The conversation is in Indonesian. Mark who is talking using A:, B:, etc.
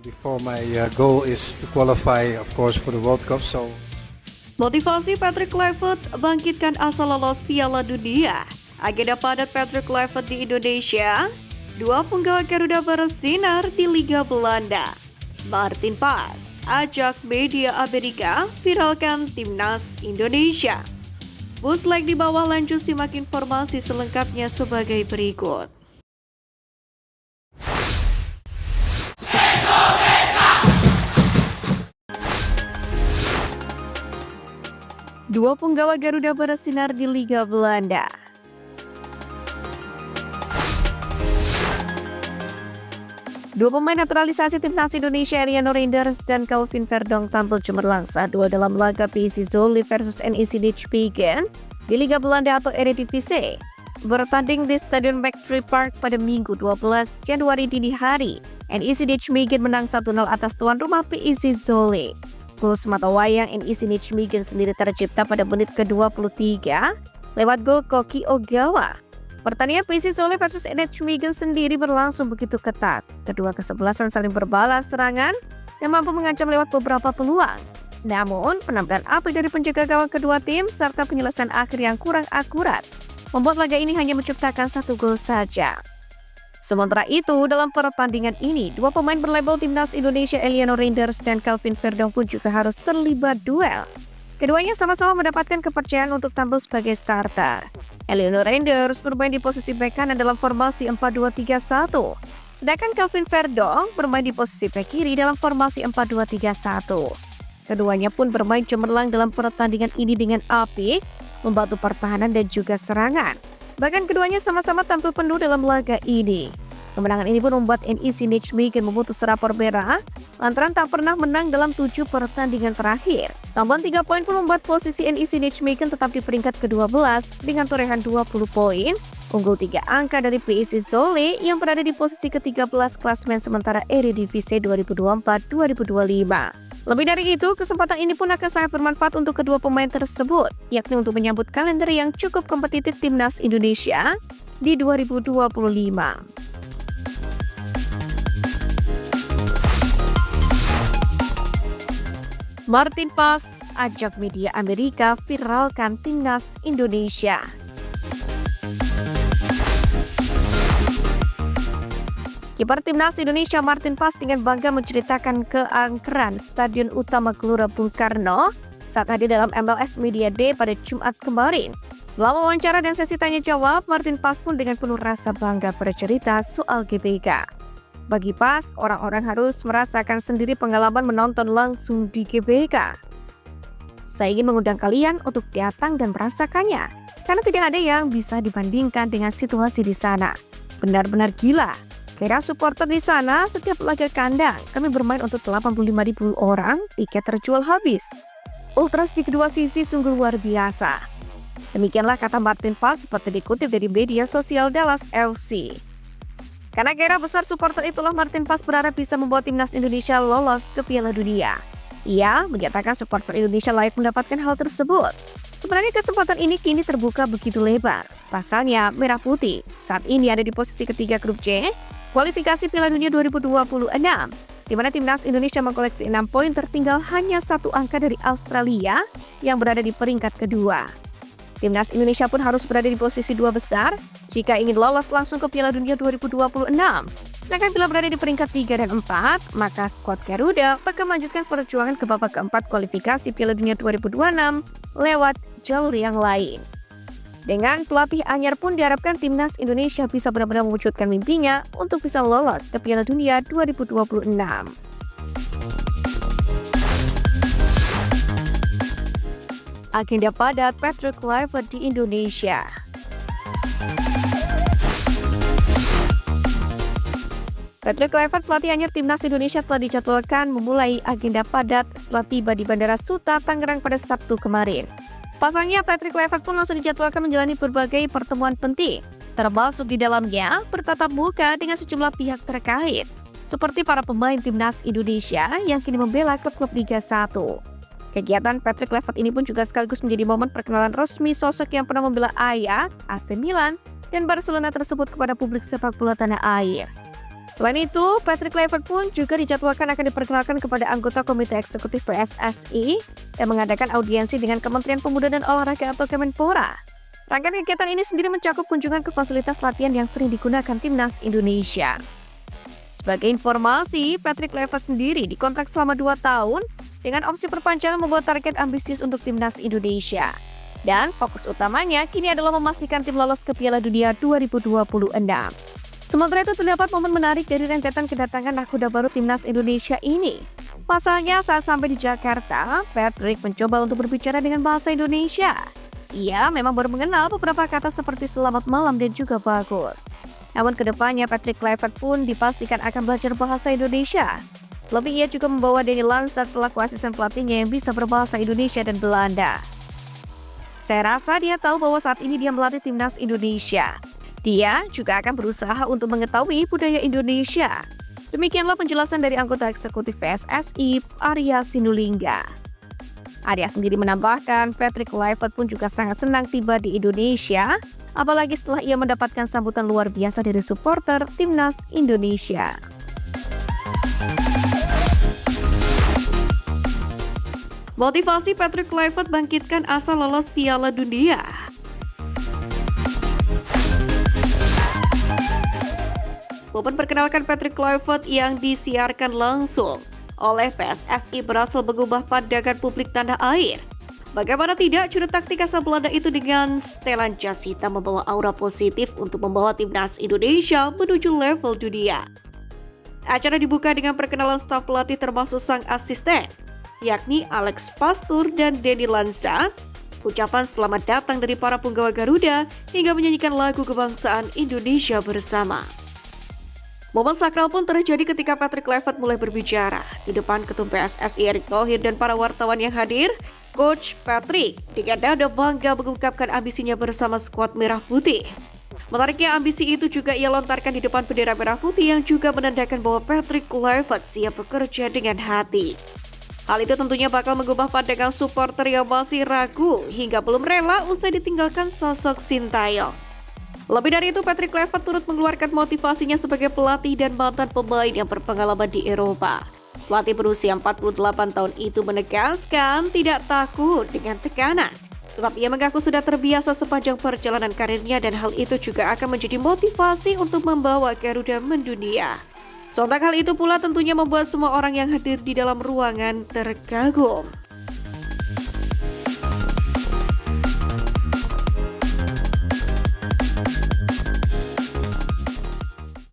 A: Before my goal is to qualify, of course, for the World Cup. So
B: Motivasi Patrick Kluivert bangkitkan asa lolos Piala Dunia. Agenda padat Patrick Kluivert di Indonesia. Dua penggawa Garuda bersinar di Liga Belanda. Martin Pas ajak media Amerika viralkan timnas Indonesia. Bootleg di bawah, lanjut simak informasi selengkapnya sebagai berikut. Dua penggawa Garuda bersinar di Liga Belanda. Dua pemain naturalisasi timnas Indonesia, Eliano Reinders dan Calvin Verdong, tampil cemerlang saat dua dalam laga PSV Zwolle versus NEC Nijmegen di Liga Belanda atau Eredivisie. Bertanding di Stadion Victory Park pada Minggu 12 Januari dini hari, NEC Nijmegen menang 1-0 atas tuan rumah PSV Zwolle. Gol sematawayang NEC Nijmegen sendiri tercipta pada menit ke-23 lewat gol Koki Ogawa. Pertandingan PSV Zwolle versus Nijmegen sendiri berlangsung begitu ketat. Kedua kesebelasan saling berbalas serangan dan mampu mengancam lewat beberapa peluang. Namun, penampilan apik dari penjaga gawang kedua tim serta penyelesaian akhir yang kurang akurat membuat laga ini hanya menciptakan 1 gol saja. Sementara itu, dalam pertandingan ini, dua pemain berlabel timnas Indonesia, Eliano Reinders dan Calvin Verdong pun juga harus terlibat duel. Keduanya sama-sama mendapatkan kepercayaan untuk tampil sebagai starter. Eliano Reinders bermain di posisi bek kanan dalam formasi 4-2-3-1, sedangkan Calvin Verdong bermain di posisi bek kiri dalam formasi 4-2-3-1. Keduanya pun bermain cemerlang dalam pertandingan ini dengan apik, membantu pertahanan dan juga serangan. Bahkan keduanya sama-sama tampil penuh dalam laga ini. Kemenangan ini pun membuat NEC Nijmegen memutus rapor merah lantaran tak pernah menang dalam 7 pertandingan terakhir. Tambahan 3 poin pun membuat posisi NEC Nijmegen tetap di peringkat ke-12 dengan torehan 20 poin, unggul 3 angka dari PSV Zwolle yang berada di posisi ke-13 klasemen sementara Eredivisie 2024-2025. Lebih dari itu, kesempatan ini pun akan sangat bermanfaat untuk kedua pemain tersebut, yakni untuk menyambut kalender yang cukup kompetitif timnas Indonesia di 2025. Martin Pas ajak media Amerika viralkan timnas Indonesia. Kiper timnas Indonesia Martin Pas dengan bangga menceritakan keangkeran Stadion Utama Gelora Bung Karno saat hadir dalam MLS Media Day pada Jumat kemarin. Dalam wawancara dan sesi tanya jawab, Martin Pas pun dengan penuh rasa bangga bercerita soal GBK. Bagi Pas, orang-orang harus merasakan sendiri pengalaman menonton langsung di GBK. Saya ingin mengundang kalian untuk datang dan merasakannya, karena tidak ada yang bisa dibandingkan dengan situasi di sana. Benar-benar gila. Kira supporter di sana setiap laga kandang, kami bermain untuk 85.000 orang, tiket terjual habis. Ultras di kedua sisi sungguh luar biasa. Demikianlah kata Martin Pas seperti dikutip dari media sosial Dallas FC. Karena gairah besar supporter itulah Martin Pas berharap bisa membawa timnas Indonesia lolos ke Piala Dunia. Ia menyatakan supporter Indonesia layak mendapatkan hal tersebut. Sebenarnya kesempatan ini kini terbuka begitu lebar. Pasalnya, Merah Putih saat ini ada di posisi ketiga grup C, kualifikasi Piala Dunia 2026, di mana timnas Indonesia mengkoleksi 6 poin tertinggal hanya 1 angka dari Australia yang berada di peringkat kedua. Timnas Indonesia pun harus berada di posisi 2 besar jika ingin lolos langsung ke Piala Dunia 2026. Sedangkan bila berada di peringkat 3 dan 4, maka skuad Garuda bakal melanjutkan perjuangan ke babak keempat kualifikasi Piala Dunia 2026 lewat jalur yang lain. Dengan pelatih anyar pun diharapkan timnas Indonesia bisa benar-benar mewujudkan mimpinya untuk bisa lolos ke Piala Dunia 2026. Agenda padat Patrick Kluivert di Indonesia. Patrick Kluivert, pelatih anyar timnas Indonesia, telah dijadwalkan memulai agenda padat setelah tiba di Bandara Suta, Tangerang pada Sabtu kemarin. Pasalnya, Patrick Kluivert pun langsung dijadwalkan menjalani berbagai pertemuan penting, termasuk di dalamnya bertatap muka dengan sejumlah pihak terkait, seperti para pemain timnas Indonesia yang kini membela klub Liga 1. Kegiatan Patrick Kluivert ini pun juga sekaligus menjadi momen perkenalan resmi sosok yang pernah membela Ajax, AC Milan, dan Barcelona tersebut kepada publik sepak bola tanah air. Selain itu, Patrick Kluivert pun juga dijadwalkan akan diperkenalkan kepada anggota Komite Eksekutif PSSI dan mengadakan audiensi dengan Kementerian Pemuda dan Olahraga atau Kemenpora. Rangkaian kegiatan ini sendiri mencakup kunjungan ke fasilitas latihan yang sering digunakan Timnas Indonesia. Sebagai informasi, Patrick Kluivert sendiri dikontrak selama 2 tahun dengan opsi perpanjangan membuat target ambisius untuk Timnas Indonesia. Dan fokus utamanya kini adalah memastikan tim lolos ke Piala Dunia 2026. Sementara itu terdapat momen menarik dari rentetan kedatangan nakoda baru Timnas Indonesia ini. Pasalnya saat sampai di Jakarta, Patrick mencoba untuk berbicara dengan bahasa Indonesia. Ia memang baru mengenal beberapa kata seperti selamat malam dan juga bagus. Namun kedepannya Patrick Kluivert pun dipastikan akan belajar bahasa Indonesia. Lebih ia juga membawa Denny Lansat selaku asisten pelatihnya yang bisa berbahasa Indonesia dan Belanda. Saya rasa dia tahu bahwa saat ini dia melatih Timnas Indonesia. Dia juga akan berusaha untuk mengetahui budaya Indonesia. Demikianlah penjelasan dari anggota eksekutif PSSI, Arya Sinulinga. Arya sendiri menambahkan, Patrick Kluivert pun juga sangat senang tiba di Indonesia, apalagi setelah ia mendapatkan sambutan luar biasa dari supporter Timnas Indonesia. Motivasi Patrick Kluivert bangkitkan asa lolos Piala Dunia. Momen perkenalkan Patrick Kluivert yang disiarkan langsung oleh PSSI berhasil mengubah pandangan publik tanah air. Bagaimana tidak, juru taktik asal Belanda itu dengan setelan jas hitam membawa aura positif untuk membawa Timnas Indonesia menuju level dunia. Acara dibuka dengan perkenalan staf pelatih termasuk sang asisten, yakni Alex Pastur dan Denny Lansat, ucapan selamat datang dari para punggawa Garuda, hingga menyanyikan lagu kebangsaan Indonesia bersama. Momen sakral pun terjadi ketika Patrick Kluivert mulai berbicara. Di depan Ketum PSSI Erick Thohir dan para wartawan yang hadir, Coach Patrick dengan nada bangga mengungkapkan ambisinya bersama skuad Merah Putih. Menariknya, ambisi itu juga ia lontarkan di depan bendera Merah Putih yang juga menandakan bahwa Patrick Kluivert siap bekerja dengan hati. Hal itu tentunya bakal mengubah pandangan supporter yang masih ragu hingga belum rela usai ditinggalkan sosok Sintayong. Lebih dari itu, Patrick Kluivert turut mengeluarkan motivasinya sebagai pelatih dan mantan pemain yang berpengalaman di Eropa. Pelatih berusia 48 tahun itu menegaskan tidak takut dengan tekanan, sebab ia mengaku sudah terbiasa sepanjang perjalanan karirnya dan hal itu juga akan menjadi motivasi untuk membawa Garuda mendunia. Sontak hal itu pula tentunya membuat semua orang yang hadir di dalam ruangan terkagum.